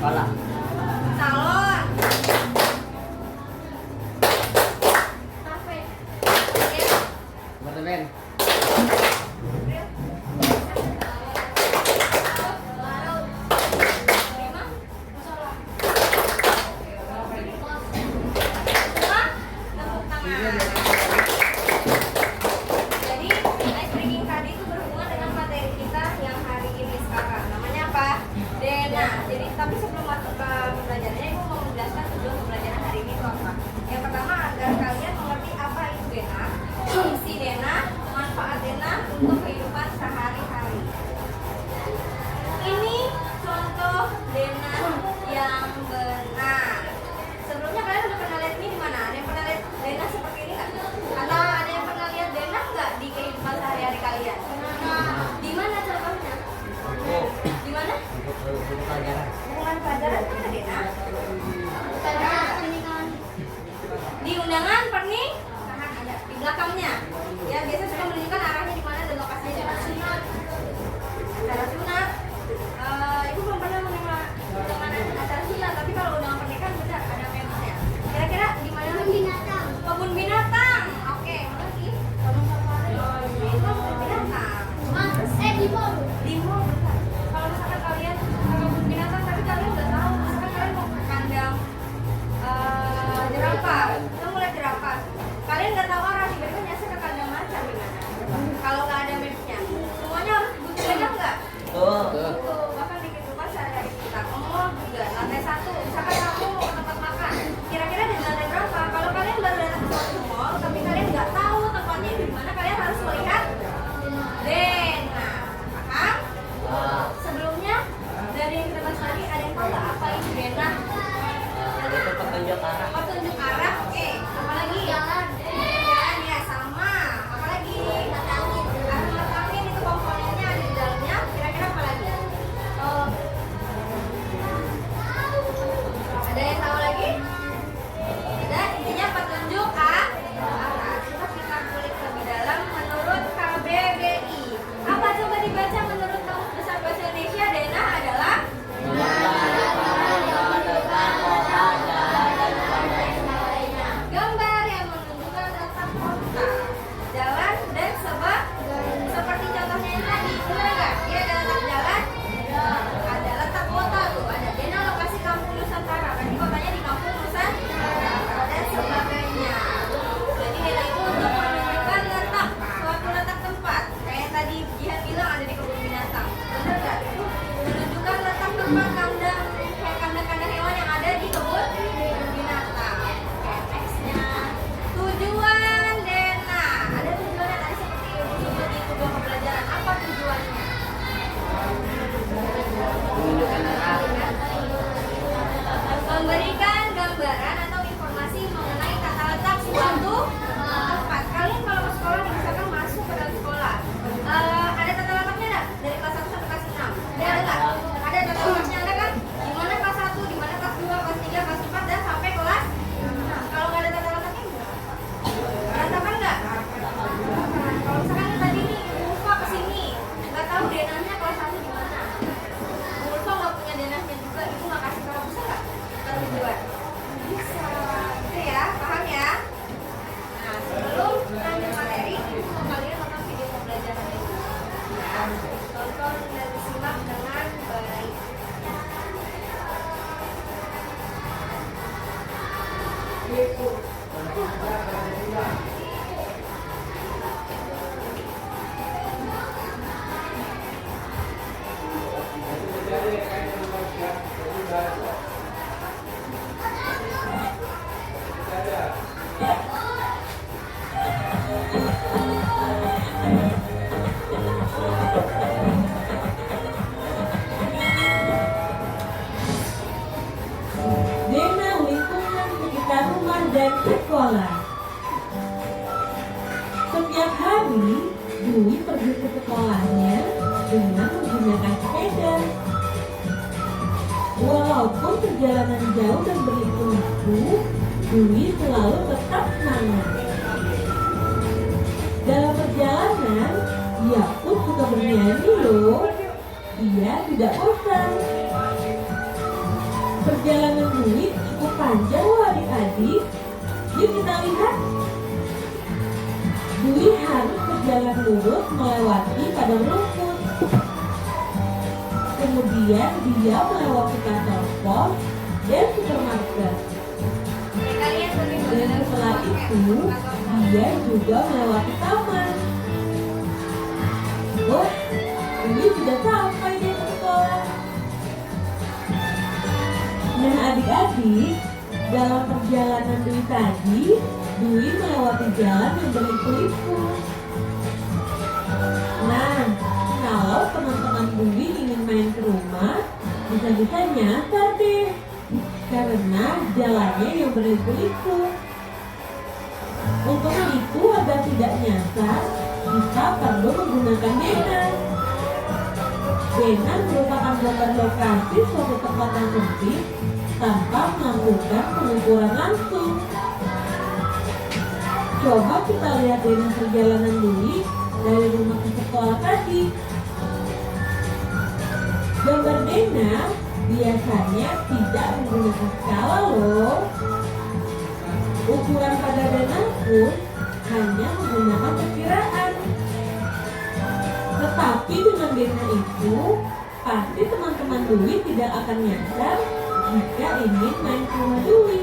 sekolah. Salon. Kafe. Ya. Apartemen. Jadi, ice breaking tadi itu berhubungan dengan materi kita yang hari ini sekarang. Namanya apa? Dena. Jadi, tapi sebelum masuk ke pembelajarannya, Ibu mau menjelaskan tujuan pembelajaran hari ini itu apa. Yang pertama, agar kalian mengerti apa itu Dena, fungsi Dena, manfaat Dena untuk kehidupan sehari-hari. Ini contoh Dena yang benar. Sebelumnya kalian udah pernah lihat ini di mana? Ada yang pernah lihat Dena seperti ini nggak? Atau ada yang pernah lihat Dena nggak di kehidupan sehari-hari kalian? Di mana contohnya? Di mana? Pelajaran. Hubungan pelajaran mana Dena? Di undangan pernikahan ada di belakangnya. Ya biasa suka menunjukkan arahnya di mana dan lokasinya di mana. Acara sunat. Ibu belum pernah menerima undangan acara sunat, tapi kalau undangan pernikahan benar ada memangnya. Kira-kira di mana lagi? Kebun binatang. Oke, mana lagi? Itu kebun binatang. Di mall bukan. Kalau misalkan kalian ke kebun binatang tapi kalian nggak tahu, misalkan kalian mau ke kandang jerapah, kita mulai jerapah. Kalian nggak tahu arah, tiba-tiba nyasar ke kandang macan gimana? Kalau nggak ada mapnya, semuanya harus butuh pegang nggak? Tuh. Tuh, bahkan di kehidupan sehari-hari kita. Ke mall juga, lantai 1, misalkan kamu ke tempat makan, kira-kira di lantai berapa? Kalau kalian baru datang ke suatu mall, tapi kalian nggak tahu tempatnya di mana, kalian harus melihat Dena. Paham? Sebelumnya, dari yang kita bahas tadi, ada yang tahu nggak apa itu Dena? Itu petunjuk arah. Petunjuk arah, oke. Apa lagi? Jalan ya, sama. Apa lagi? Alat angin itu komponennya ada di dalamnya. Kira-kira apa lagi? Ada yang tahu lagi? Ada, intinya petunjuk arah. Coba kita kulik lebih dalam menurut KBBI. Apa coba dibaca menurut Kamus Besar Bahasa Indonesia? Dena adalah gambar yang menunjukkan letak kota, jalan dan sebab seperti contohnya yang tadi, benar nggak? Dia ada letak jalan, ada letak kota tuh, ada Dena lokasi kampung Nusantara, berarti kotanya di kampung Nusantara dan sebagainya. Jadi Dena itu untuk menunjukkan letak, suatu letak tempat, kayak tadi Jihan bilang ada di kebun binatang, benar nggak? Menunjukkan letak tempat kandang, kayak kandang-kandang hewan yang ada di kebun binatang. Nextnya, tujuan Dena. Ada tujuannya tadi seperti Ibu sebut di tujuan pembelajaran. Apa tujuannya? Menunjukkan arah. Memberikan gambaran atau informasi mengenai tata letak suatu tempat. Kalian kalau ke sekolah, misalkan masuk ke dalam sekolah, ada tata letaknya nggak? Dari kelas 1 sampai kelas 6? Ada nggak? Ada tata letaknya, ada kan? Di mana kelas 1, di mana kelas 2, kelas 3, kelas 4, dan sampai kelas 6. Kalau nggak ada tata letaknya enggak? Berantakan nggak? Kalau misalkan tadi nih, Ulfa kesini, nggak tahu denahnya kelas 1 di mana. Ulfa nggak punya denahnya juga, ibu nggak kasih tahu, bisa nggak? Kita tujuan. Bisa. Itu ya, paham ya? Nah, sebelum lanjut materi, ibu mau kalian nonton video pembelajaran ini. Ya, tonton dan simak dengan baik. Dena lingkungan sekitar rumah dan sekolah. Setiap hari, Dwi pergi ke sekolahnya dengan menggunakan sepeda. Walaupun perjalanan jauh dan berliku-liku, Dwi selalu tetap semangat. Dalam perjalanan, dia pun suka bernyanyi loh. Dia tidak bosan. Perjalanan Dwi cukup panjang loh adik-adik. Yuk kita lihat. Dwi harus berjalan lurus melewati padang rumput. Kemudian dia melewati kantor pos dan supermarket. Kalian Dan setelah itu, dia juga melewati taman. Oh, ini sudah sampai di sekolah. Nah adik-adik, dalam perjalanan Dwi tadi, Dwi melewati jalan yang berliku-liku. Nah, kalau teman-teman Dwi ingin main ke rumah, bisa-bisa nyasar deh. Karena jalannya yang berliku-liku. Untuk itu agar tidak nyasar, kita perlu menggunakan Dena. Dena merupakan gambar lokasi suatu tempat yang sempit tanpa melakukan pengukuran langsung. Coba kita lihat Dena perjalanan Dwi dari rumah ke sekolah tadi. Gambar Dena biasanya tidak menggunakan skala loh. Ukuran pada Dena pun hanya menggunakan perkiraan. Tetapi dengan Dena itu, pasti teman-teman Dwi tidak akan nyasar jika ingin main ke rumah Dwi.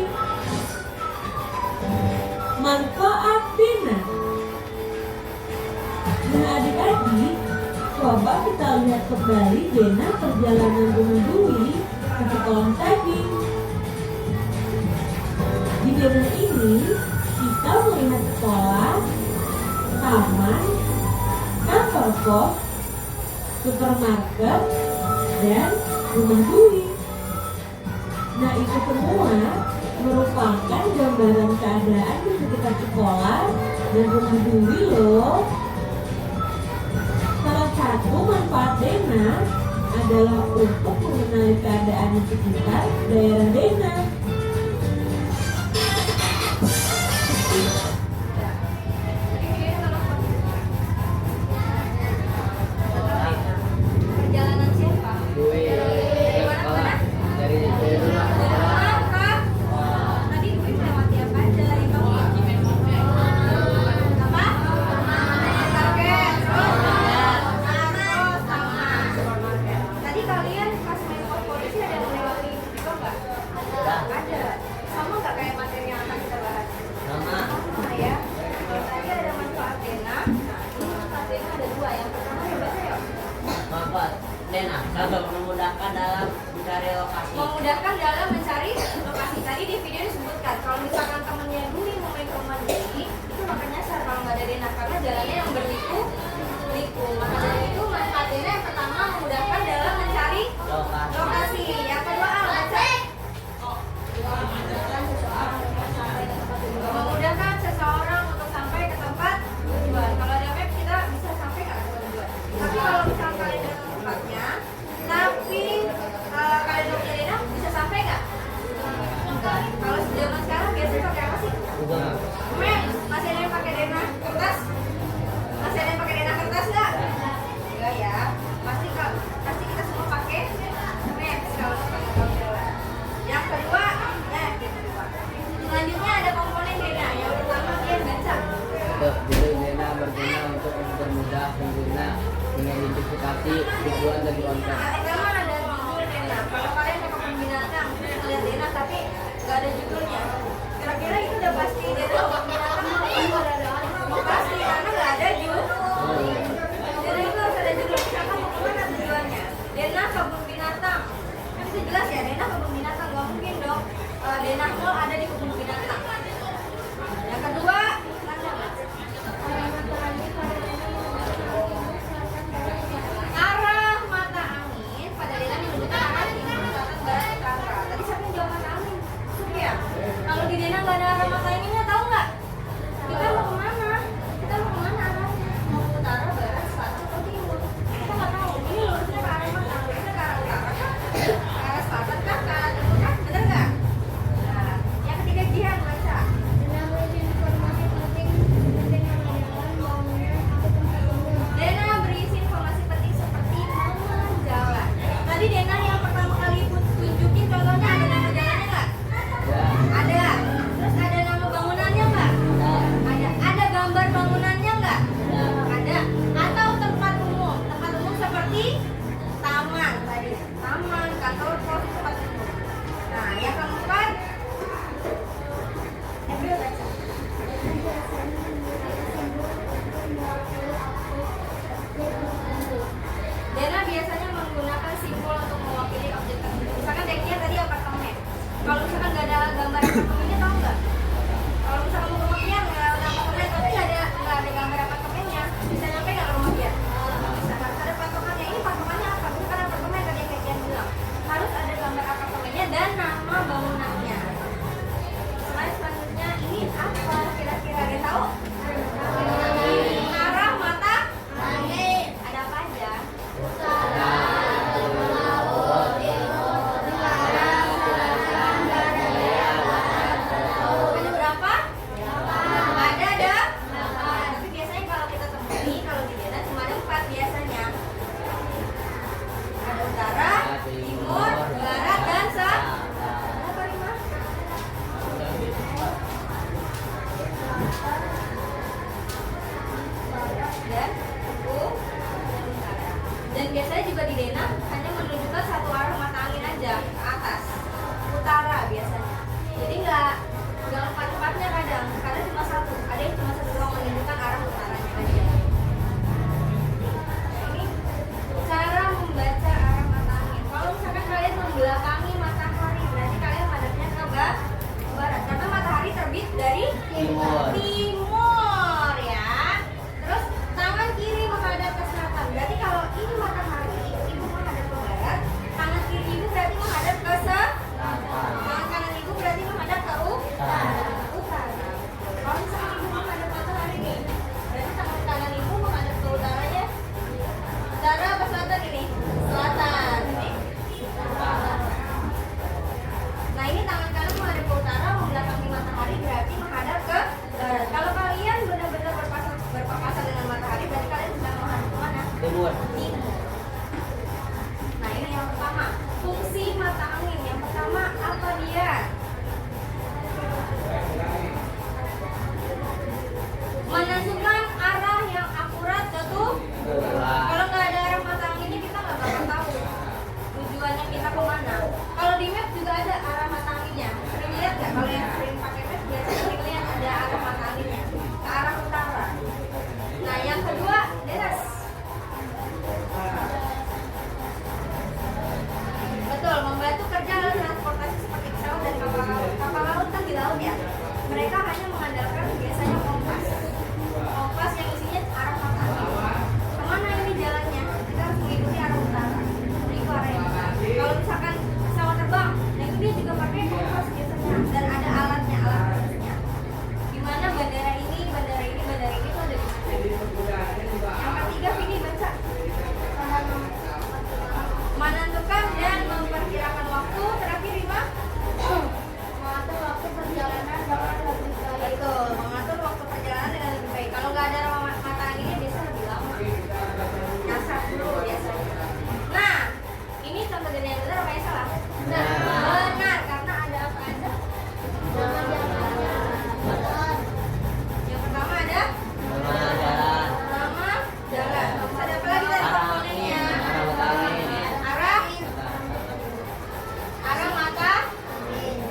Manfaat Dena. Nah adik-adik, coba kita lihat kembali Dena perjalanan rumah Dwi ke sekolah tadi. Di Dena ini, kita melihat sekolah, taman, kantor pos, supermarket, dan rumah Dwi. Nah itu semua merupakan gambaran keadaan di sekitar sekolah dan rumah Dwi loh. Salah satu manfaat Dena adalah untuk mengenali keadaan di sekitar daerah Dena. perjalanan siapa? Dwi Dari mana ke mana? dari rumah ke sekolah. Apa? Tadi gue melewati apa aja dari bawah? Apa? Target. Terus taman. Tadi kalian pas main pos polisi ada yang melewati juga nggak? Ada. Sama nggak kayak materi yang akan kita bahas? Sama. Sama ya. Tadi ada manfaat Dena. Nah, ini manfaat Dena ada dua. Yang pertama ya baca ya. Manfaat Dena dapat memudahkan dalam mencari lokasi. Memudahkan dalam mencari lokasi. Tadi di video disebutkan kalau misalkan temennya Dwi mau main ke rumah Dwi itu makan nyasar kalau nggak ada Dena karena jalannya yang berliku. Maka dari itu manfaat Dena yang pertama memudahkan dalam mencari lokasi. Yang kedua baca. Memudahkan seseorang untuk sampai ke tempat tujuan. Kalau ada map kita bisa sampai ke tempat tujuan. Tapi kalau misalkan kalian datang ke tempatnya, tapi kalian udah punya Dena bisa sampai nggak? Kalau zaman sekarang biasanya pakai apa sih? Google. Map. Masih ada yang pakai Dena kertas? Masih ada yang pakai Dena kertas nggak?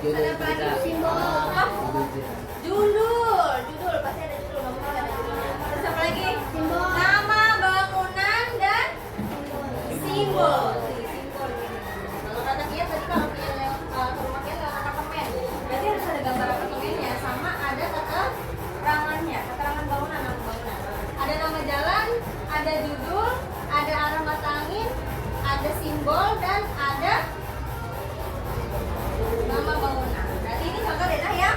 Ada apa lagi? Simbol. Judul pasti ada judul. Bangunan ada judulnya. Terus apa lagi? Simbol. Nama bangunan dan simbol. Simbol ini. Kalau kata Kia tadi kalau Kia lewat ke rumah Kia lewat apartemen, berarti harus ada gambar apartemennya sama ada keterangannya, keterangan bangunan, nama bangunan. Ada nama jalan, ada judul, ada arah mata angin, ada simbol dan ada nama bangunan. Berarti ini contoh Dena ya.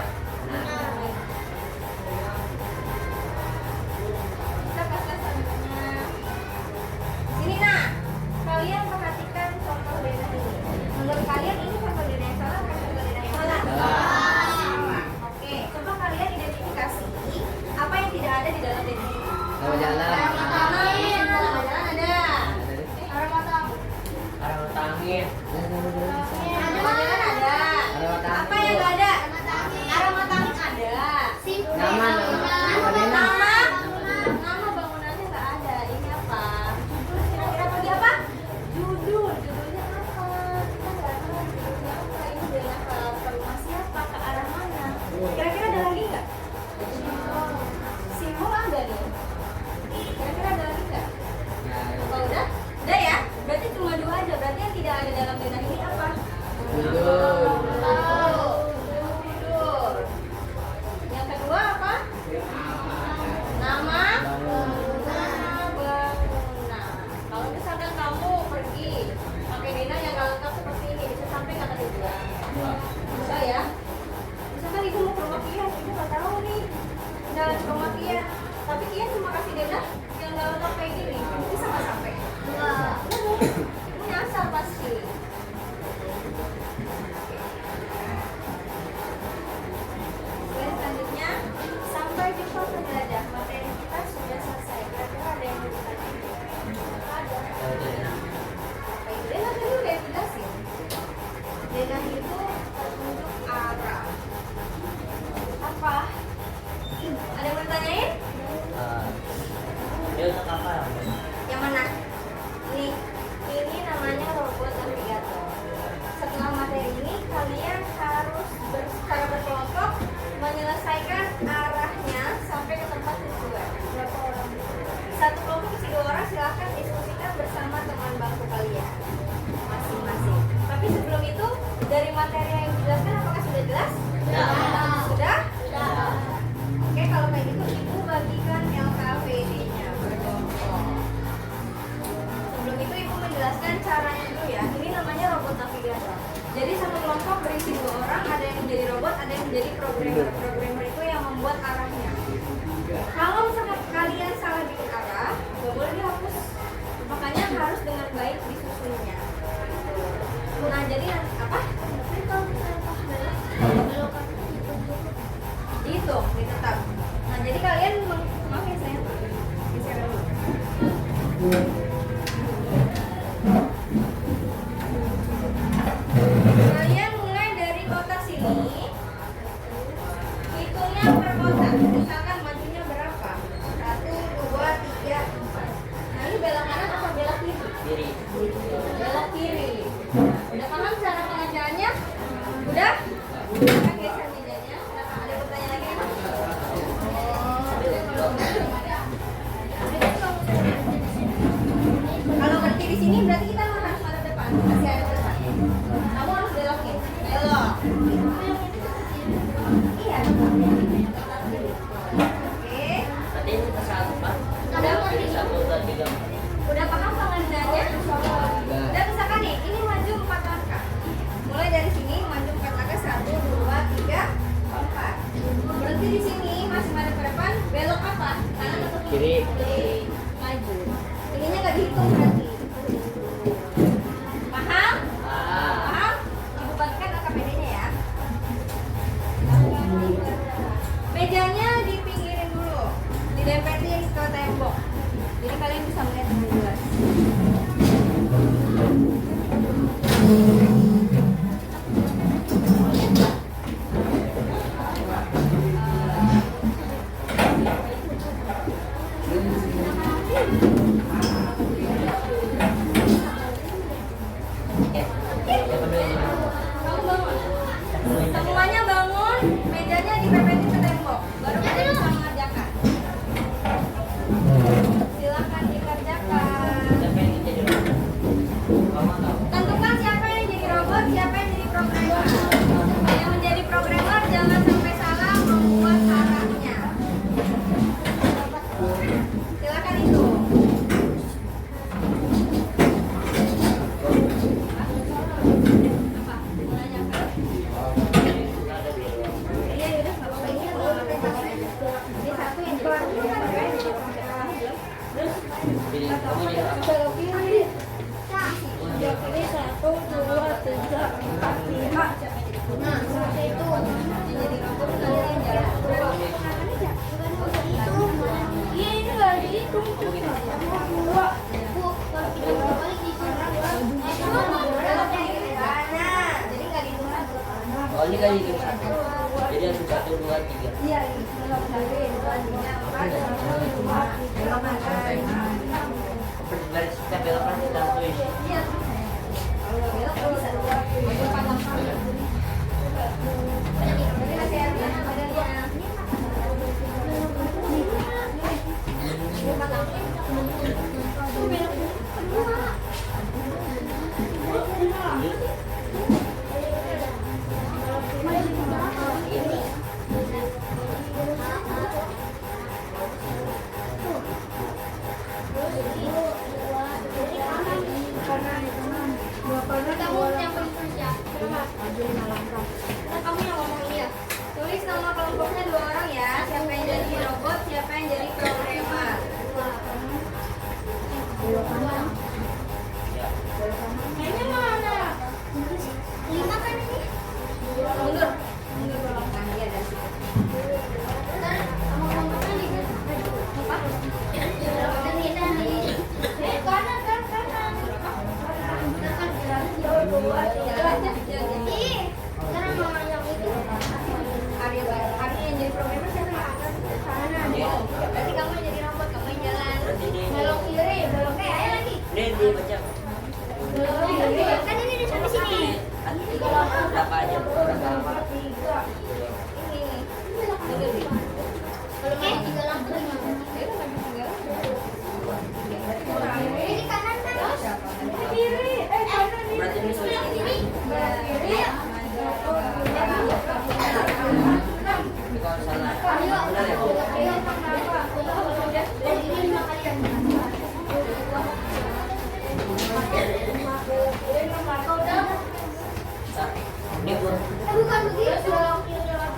Kita kasih selanjutnya. Sini nah, kalian perhatikan contoh Dena ini. Menurut kalian ini contoh Dena yang salah atau contoh Dena yang salah? Salah. Oke, coba kalian identifikasi apa yang tidak ada di dalam Dena ini. Nama jalan. Nama jalan ada. Arah mata Angin. Nama jalan ada. Apa yang nggak ada? Arah mata angin ada. Nama Dena. Nama bangunannya nggak ada. Ini apa? Judul kira-kira bagi apa? Judulnya apa? Kita nggak tahu judulnya apa. Ini Dena ke rumah siapa? Ke arah mana? Kira-kira ada lagi nggak? Simbol ada nih. Kira-kira ada lagi nggak? Apa udah? Udah ya? Berarti cuma dua aja. Berarti yang tidak ada dalam Dena ini apa? Judul. Yang kedua apa? Nama bangunan. Kalau misalkan kamu pergi pakai Dena yang nggak lengkap seperti ini, bisa sampai nggak tadi bilang? Bisa ya? Misalkan ibu mau ke rumah Kia, ibu nggak tahu nih jalan ke rumah Kia, tapi Kia cuma kasih Dena yang nggak lengkap kayak gini, bisa nggak sampai? Nggak. Ibu nyasar pasti. Selanjutnya, sampai jumpa penjelajah. Materi kita sudah selesai. Kira-kira ada yang mau ditanya? Ada. Apa itu? Dena tadi udah jelasin. Dena itu terunjuk arah. Apa? Ada yang mau ditanyain? Dia untuk apa? Yang mana? Ini namanya robot navigator. Setelah materi ini, kalian harus secara berkelompok menyelesaikan arahnya sampai ke tempat tujuan. Berapa orang? Satu kelompok isi 2 orang, silahkan diskusikan bersama teman bangku kalian masing-masing. Tapi sebelum itu, dari materi yang dijelaskan apakah sudah jelas? Sudah? Oke, kalau kayak gitu, ibu bagikan LKPD-nya berkelompok. Sebelum itu ibu menjelaskan caranya dulu ya. Ini namanya robot navigator. Jadi satu kelompok berisi 2 orang, ada yang menjadi robot, ada yang menjadi programmer. Programmer itu yang membuat arahnya. Kalau misalkan kalian salah bikin arah, gak boleh dihapus. Makanya harus dengan baik disusunnya. Nah, jadi apa? Dihitung, ditetap. Nah, jadi kalian maaf ya saya geser dulu. Kalian mulai dari kotak sini, hitungnya per kotak. Misalkan majunya berapa? 1, 2, 3, 4. Nah, ini belok kanan atau belok kiri? Kiri. Belok kiri. Udah paham cara pengerjaannya? Udah? Kita geser mejanya. Ada pertanyaan lagi kan? Kalau berhenti di sini berarti kita harus madep depan. Masih ada depan. Kamu harus belokin. Belok. Iya. Oke. Tadi itu ke satu, Pak. Udah Jadi 1, 2, 3. Udah paham pengerjaannya? Udah misalkan nih, ini maju 4 langkah. Mulai dari sini maju 4 langkah. 1, 2, 3, 4. Berhenti di sini, masih madep ke depan. Belok apa? Kanan atau kiri? Kiri. Maju. Ininya nggak dihitung berarti. Paham? Paham? Ibu bagikan LKPD-nya ya. Mejanya dipinggirin dulu, didempetin ke tembok. Jadi kalian bisa melihat dengan jelas. Mejanya dipepetin ke tembok, baru kalian bisa mengerjakan. Silakan dikerjakan. Siapa yang ingin jadi robot? Kamu tahu? Tentukan siapa yang jadi robot, siapa yang jadi programmer. Yang menjadi programmer jangan sampai salah membuat arahnya. Silakan itu. Apa? Mau nanya apa? Iya, yaudah, nggak apa-apa. Ini kalau nggak apa-apa. Ini satu yang jadi programmer, jadi programmer. Jadi kamu jadi apa? Belok kiri. Belok kiri 1, 2, 3, 4, 5. Nah, seperti itu. Yang jadi robot kalian yang jalan. Iya, ini nggak dihitung. Dua. Jadi nggak dihitung satu. Oh ini kan hitung satu. Jadi harus 1, 2, 3. Iya, ini belok kiri 2, 3, 4, 2, belok kanan. Dari setiap belokan kita tulis. Iya. Kalau belok nggak bisa. Maju kanan. Berarti masih ada badannya. Kamu yang ngomong iya. Tulis nama kelompoknya 2 orang ya. Siapa yang jadi robot, siapa yang jadi programmer. Kayaknya mana? 5 kan ini? Mundur. Mundur belok kan dia dari situ. Sama kelompoknya di apa? Kanan kan kanan. Sekarang mau yang itu Arya yang jadi programmer siapa? Kanan. Berarti kamu yang jadi robot, kamu yang jalan. Belok kiri, belok ayo lagi. Ini baca. Belok kiri. Kan ini udah sampai sini. Berapa aja? Berapa lama? Ini. Belum ada 3 lampu. Ini kanan kan? Kiri. Kanan. Berarti ini sulit. Kiri. Tapi kalau salah, benar ya? Nah, ini pun Bukan begitu. 1, 2, 3.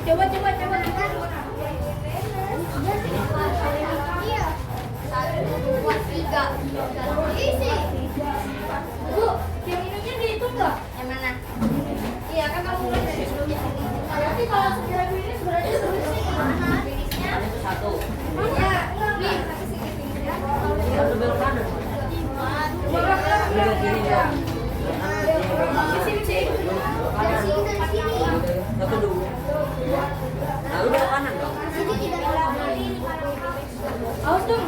Coba. Iya. 1, 2, 3. Isi. Bu, yang ininya dihitung nggak? Yang mana? Iya, kan kamu mulai dari sebelumnya sini. Berarti kalau sejarah finish berarti sebenarnya mana? Finishnya? Itu 1. Iya, enggak. Tapi sedikit finishnya. Satu belok kanan. Belok Kiri ya. Sini. Satu dulu. Nah, lu belok kanan dong. Awas dong.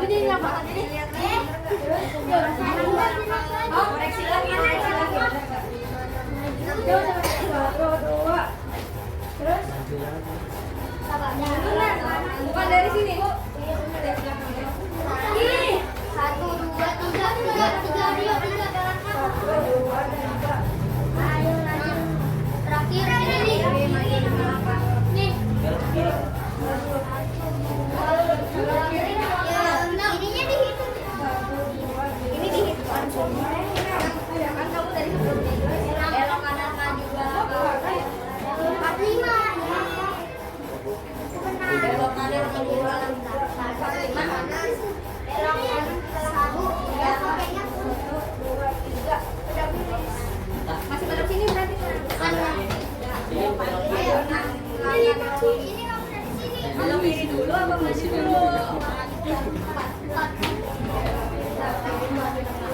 Ini apa? Oh, koreksi lagi. Dua. Terus? Bukan dari sini. Ini. 1, 2, 3. Ayo lanjut. Terakhir ini. Nih. Belok kiri. Ininya dihitung. Ini dihitung. Kan kamu dari sebelumnya. Belok kanan maju belakang. 45. Belok kanan maju belakang. 45. Belok kanan 1, 2, 3. Masih belok sini berarti kanan. Ini belok kiri. Ayo, ini kamu dari sini. Belok kiri dulu apa maju dulu? Belok kiri maju dulu.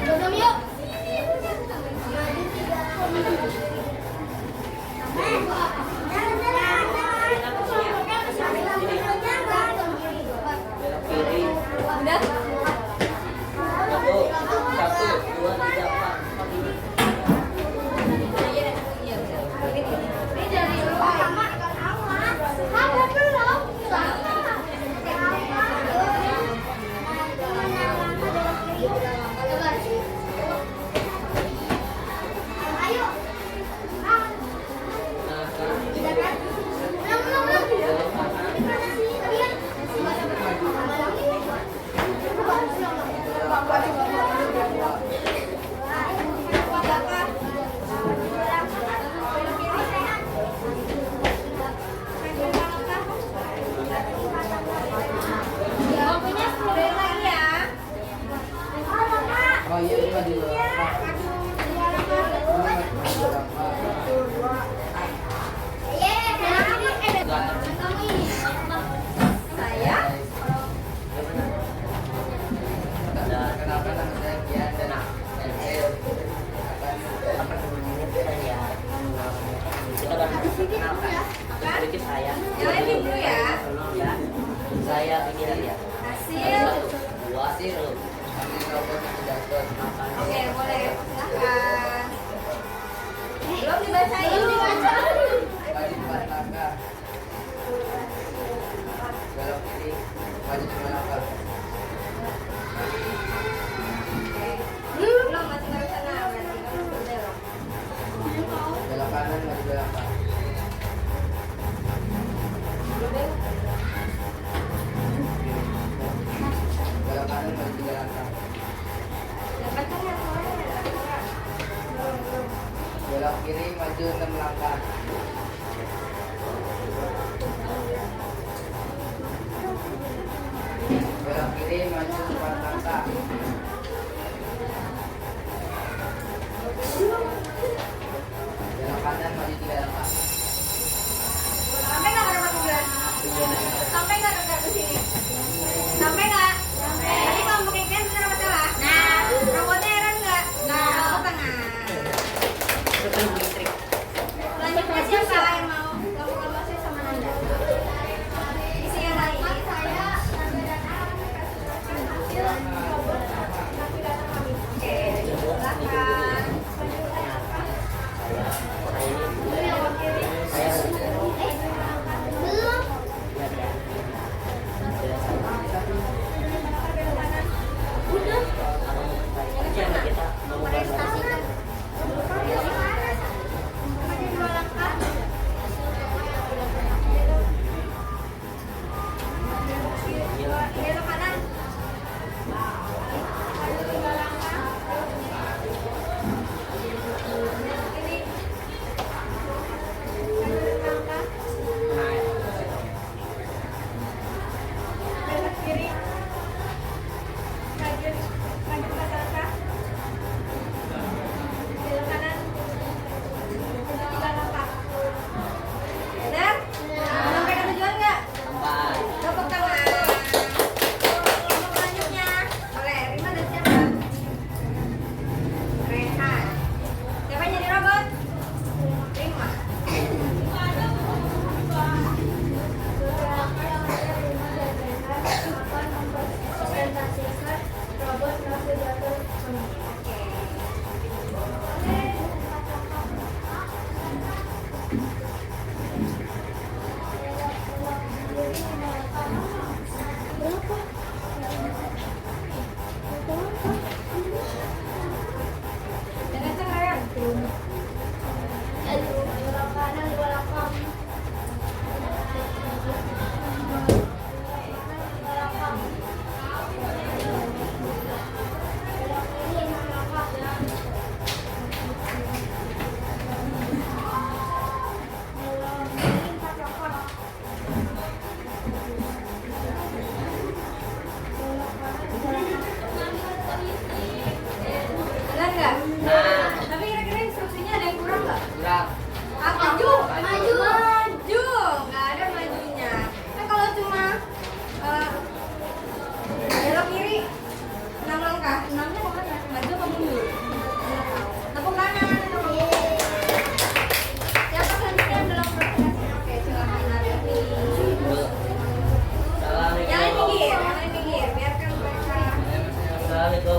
Dodom yuk. Kiri. Udah? 1, 2, 3, 4. Ini dari lu sama. Sama belum? Ayo. Nah, sekarang ini Belum. belok kanan. Waktunya 10 menit lagi ya. Oh iya, ini maju belakang. Saya Kenapa nama saya Kian dan Encil? Kita akan kenalkan. Sedikit saya. jalanin dulu ya. Tolong ya. Saya pikiran ya. Hasil. 1, 2, hasil. Ambil robot yang jatuh. Oke, boleh. Silakan. Belum dibacain. Maju 4 langkah. Belok kiri, maju 2 langkah. Belum, masih baru sana. Berarti kamu belok. Belok kanan, maju 2 langkah. Belok kanan, maju 3 langkah. Belok kiri, maju 6 langkah. Belok kiri, maju 4 langkah. Belok kanan, maju 3 langkah. Sampai nggak ke tujuan? Sampai nggak ke sini? Sampai nggak? Tadi kamu pakai kan bener apa salah? Nah, robotnya heran nggak? Nah, robot tengah. Selanjutnya siapa yang mau? Kamu saya sama Nanda. Isi yang hari ini saya Nanda dan Alam.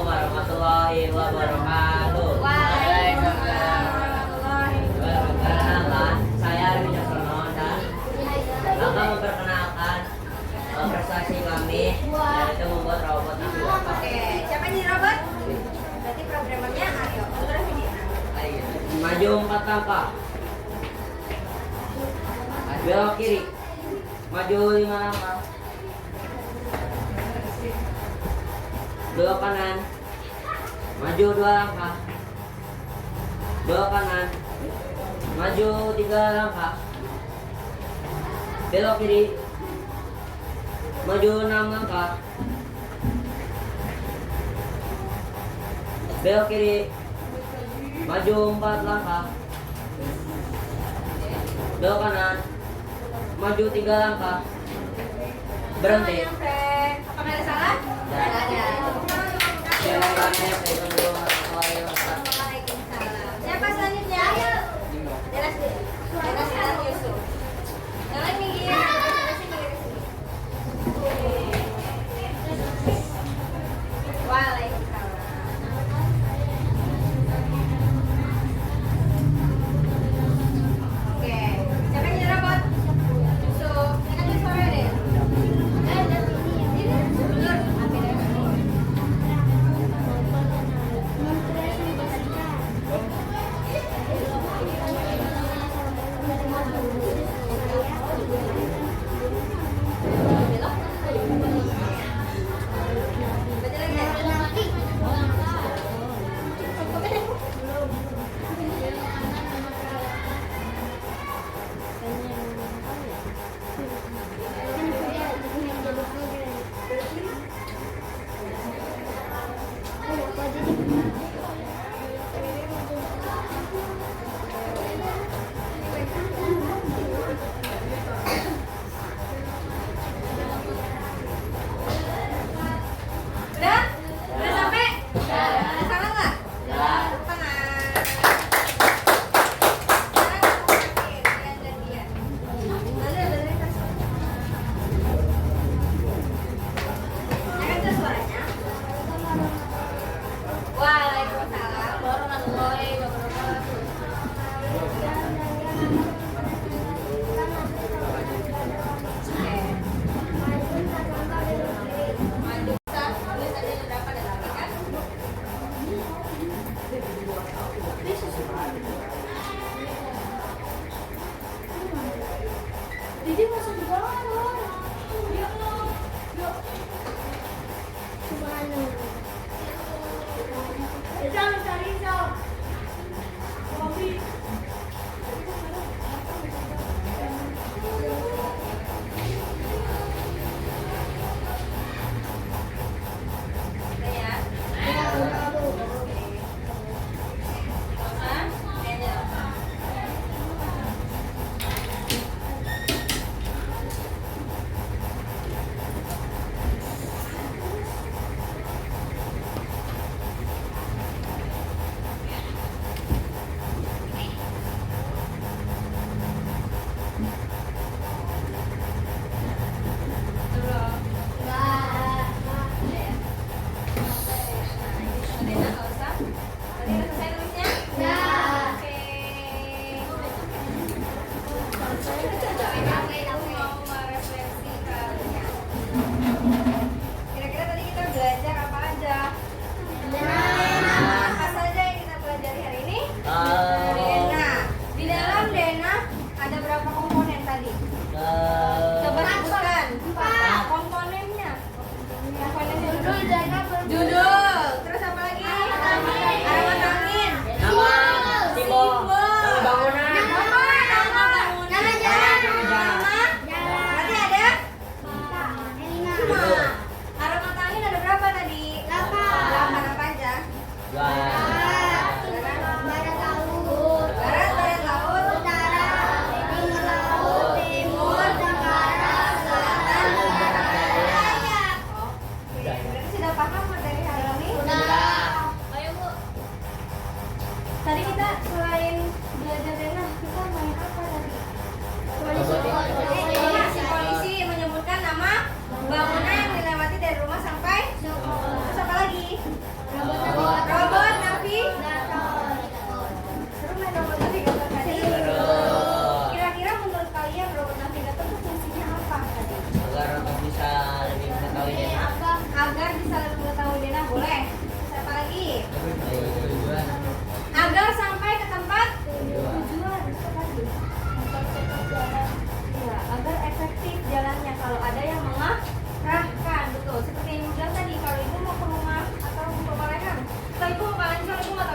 warahmatullahi wabarakatuh. Waalaikumsalam warahmatullahi wabarakatuh. Perkenalkan, saya Arwin Caksono dan akan memperkenalkan prestasi kami yaitu membuat robot nasi wapak. Oke, siapa yang jadi robot? Berarti programmernya Aryo. Terus ini. Maju 4 langkah. Belok kiri. Maju 5 langkah. Belok kanan. Maju 2 langkah. Belok kanan. Maju 3 langkah. Belok kiri. Maju 6 langkah. Belok kiri. Maju 4 langkah. Belok kanan. Maju 3 langkah. Berhenti. Apakah ada salah? Tidak ada. Waalaikumsalam. Siapa selanjutnya? Delas dan Yusuf. Jangan minggir. Waalaikumsalam. Oke, siapa yang jadi robot? Yusuf. Yang kan suara deh. Bener. Udah? Udah sampai? Ada salah nggak? Tepuk tangan. Sekarang kamu pakai gantian. Lalu kasih. Jangan tuh suaranya. Waalaikumsalam warahmatullahi wabarakatuh.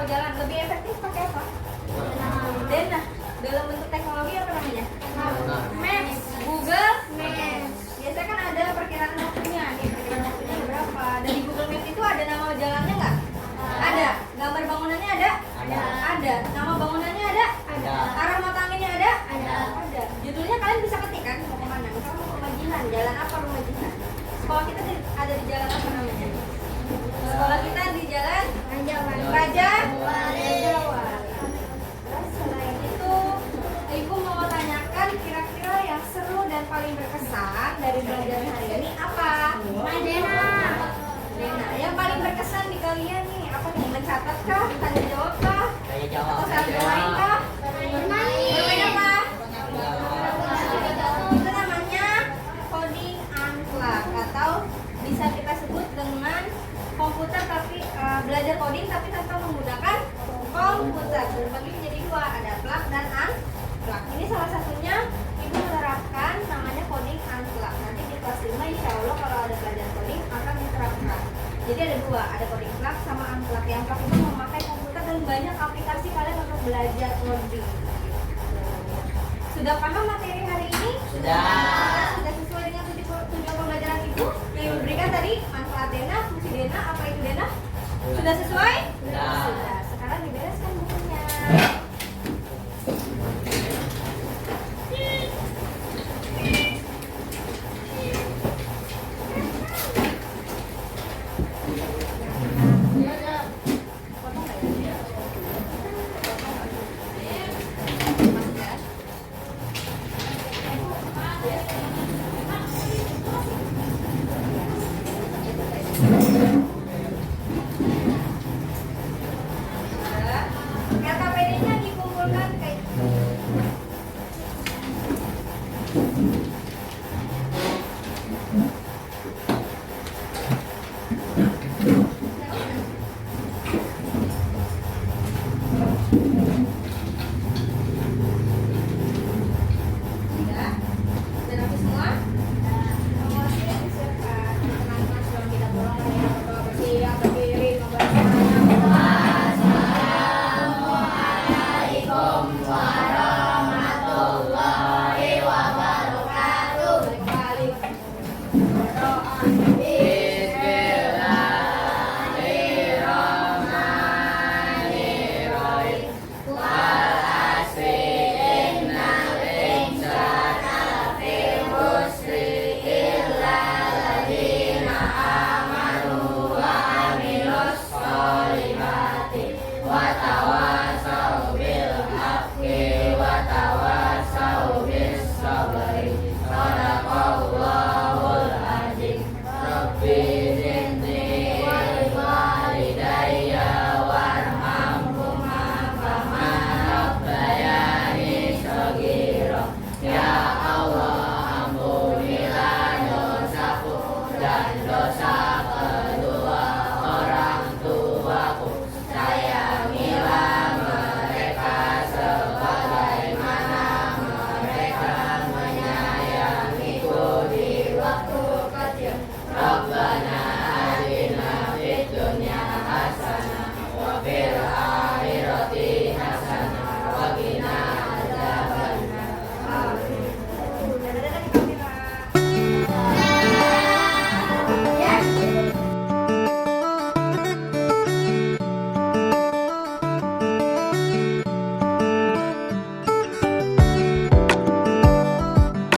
tahu jalan. Lebih efektif pakai apa? Dena. Dalam bentuk teknologi apa namanya? Maps. Google Maps. Biasanya kan ada perkiraan waktunya. Nih, perkiraan waktunya berapa? Dari Google Maps itu ada nama jalannya nggak? Ada. Gambar bangunannya ada? Ada. Nama bangunannya ada? Arah mata anginnya ada? Ada. Judulnya kalian bisa ketik kan mau kemana? Misalnya mau ke rumah Jihan. Jalan apa rumah Jihan? Sekolah kita ada di jalan apa namanya? Sekolah kita di jalan Raja Wali. Terus selain itu, Ibu mau tanyakan kira-kira yang seru dan paling berkesan dari belajar hari ini apa? Dena. Yang paling berkesan di kalian nih apa nih? Mencatat kah? Tanya jawab kah? Saya jawab. Atau saling bermain kah? Bermain apa? Itu namanya coding unplug atau bisa kita sebut dengan komputer tapi belajar coding tapi tanpa menggunakan komputer. Terbagi menjadi dua, ada plug dan unplug. Ini salah satunya Ibu menerapkan namanya coding unplug. Nanti di kelas 5 insya Allah kalau ada belajar coding akan diterapkan. Jadi ada dua, ada coding plug sama unplug. Yang plug itu memakai komputer dan banyak aplikasi kalian untuk belajar coding. Sudah paham materi hari ini? Sudah. Sudah sesuai dengan tujuan pembelajaran Ibu yang diberikan tadi? Manfaat Dena, fungsi Dena, apa itu Dena? Sudah sesuai? Sudah.